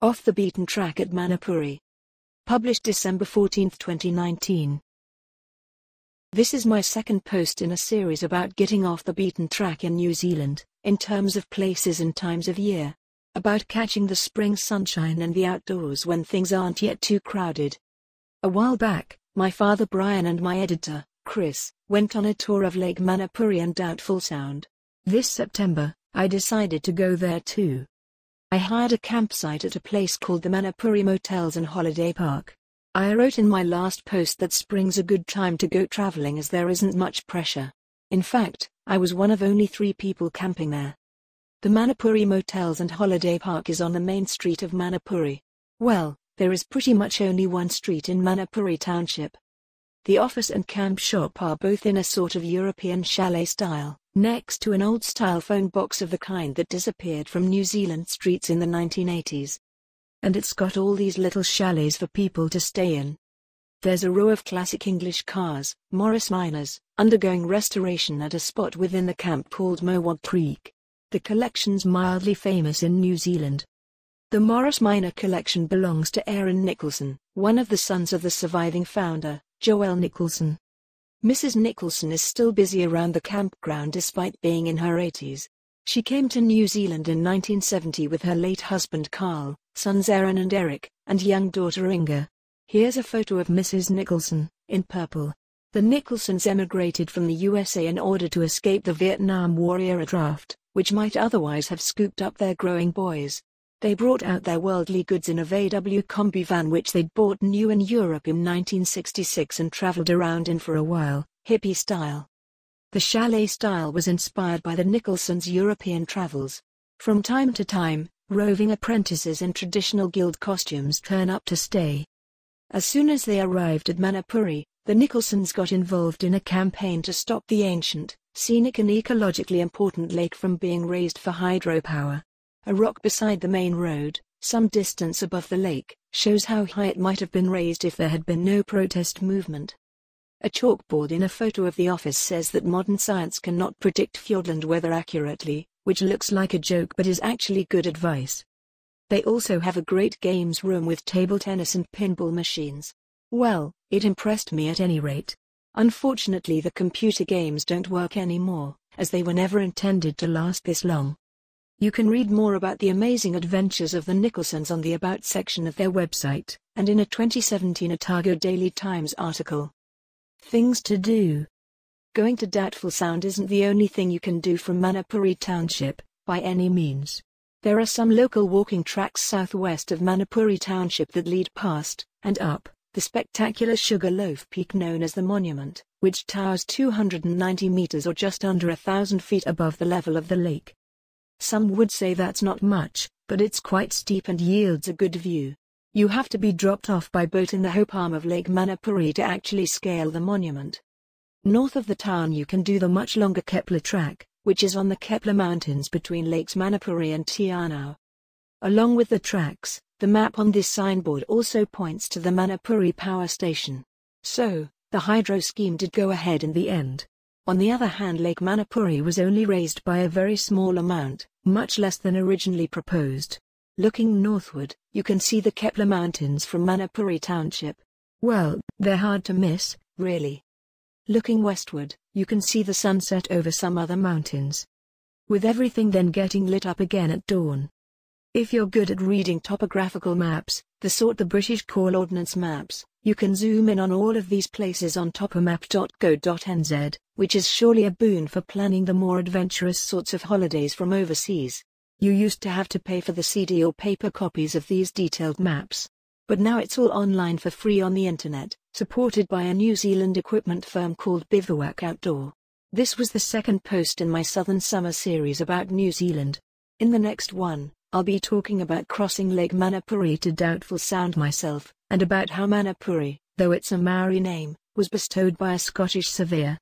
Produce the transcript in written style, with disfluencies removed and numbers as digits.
Off the Beaten Track at Manapouri. Published December 14, 2019. This is my second post in a series about getting off the beaten track in New Zealand, in terms of places and times of year. About catching the spring sunshine and the outdoors when things aren't yet too crowded. A while back, my father Brian and my editor, Chris, went on a tour of Lake Manapouri and Doubtful Sound. This September, I decided to go there too. I hired a campsite at a place called the Manapouri Motels and Holiday Park. I wrote in my last post that spring's a good time to go traveling as there isn't much pressure. In fact, I was one of only 3 people camping there. The Manapouri Motels and Holiday Park is on the main street of Manapouri. Well, there is pretty much only one street in Manapouri Township. The office and camp shop are both in a sort of European chalet style, next to an old-style phone box of the kind that disappeared from New Zealand streets in the 1980s. And it's got all these little chalets for people to stay in. There's a row of classic English cars, Morris Minors, undergoing restoration at a spot within the camp called Mowag Creek. The collection's mildly famous in New Zealand. The Morris Minor collection belongs to Aaron Nicholson, one of the sons of the surviving founder, Joel Nicholson. Mrs. Nicholson is still busy around the campground despite being in her 80s. She came to New Zealand in 1970 with her late husband Carl, sons Aaron and Eric, and young daughter Inga. Here's a photo of Mrs. Nicholson, in purple. The Nicholsons emigrated from the USA in order to escape the Vietnam War-era draft, which might otherwise have scooped up their growing boys. They brought out their worldly goods in a VW combi van which they'd bought new in Europe in 1966 and traveled around in for a while, hippie style. The chalet style was inspired by the Nicholsons' European travels. From time to time, roving apprentices in traditional guild costumes turn up to stay. As soon as they arrived at Manapouri, the Nicholsons got involved in a campaign to stop the ancient, scenic and ecologically important lake from being raised for hydropower. A rock beside the main road, some distance above the lake, shows how high it might have been raised if there had been no protest movement. A chalkboard in a photo of the office says that modern science cannot predict Fiordland weather accurately, which looks like a joke but is actually good advice. They also have a great games room with table tennis and pinball machines. Well, it impressed me at any rate. Unfortunately, the computer games don't work anymore, as they were never intended to last this long. You can read more about the amazing adventures of the Nicholsons on the About section of their website, and in a 2017 Otago Daily Times article. Things to do. Going to Doubtful Sound isn't the only thing you can do from Manapouri Township, by any means. There are some local walking tracks southwest of Manapouri Township that lead past, and up, the spectacular Sugarloaf Peak known as the Monument, which towers 290 meters or just under 1,000 feet above the level of the lake. Some would say that's not much, but it's quite steep and yields a good view. You have to be dropped off by boat in the Hope Arm of Lake Manapouri to actually scale the monument. North of the town you can do the much longer Kepler Track, which is on the Kepler Mountains between Lakes Manapouri and Te Anau. Along with the tracks, the map on this signboard also points to the Manapouri Power Station. So, the hydro scheme did go ahead in the end. On the other hand, Lake Manapouri was only raised by a very small amount, much less than originally proposed. Looking northward, you can see the Kepler Mountains from Manapouri Township. Well, they're hard to miss, really. Looking westward, you can see the sunset over some other mountains. With everything then getting lit up again at dawn. If you're good at reading topographical maps, the sort the British call ordnance maps, you can zoom in on all of these places on topomap.co.nz, which is surely a boon for planning the more adventurous sorts of holidays from overseas. You used to have to pay for the CD or paper copies of these detailed maps. But now it's all online for free on the internet, supported by a New Zealand equipment firm called Bivouac Outdoor. This was the second post in my Southern Summer series about New Zealand. In the next one, I'll be talking about crossing Lake Manapouri to Doubtful Sound myself, and about how Manapouri, though it's a Maori name, was bestowed by a Scottish surveyor.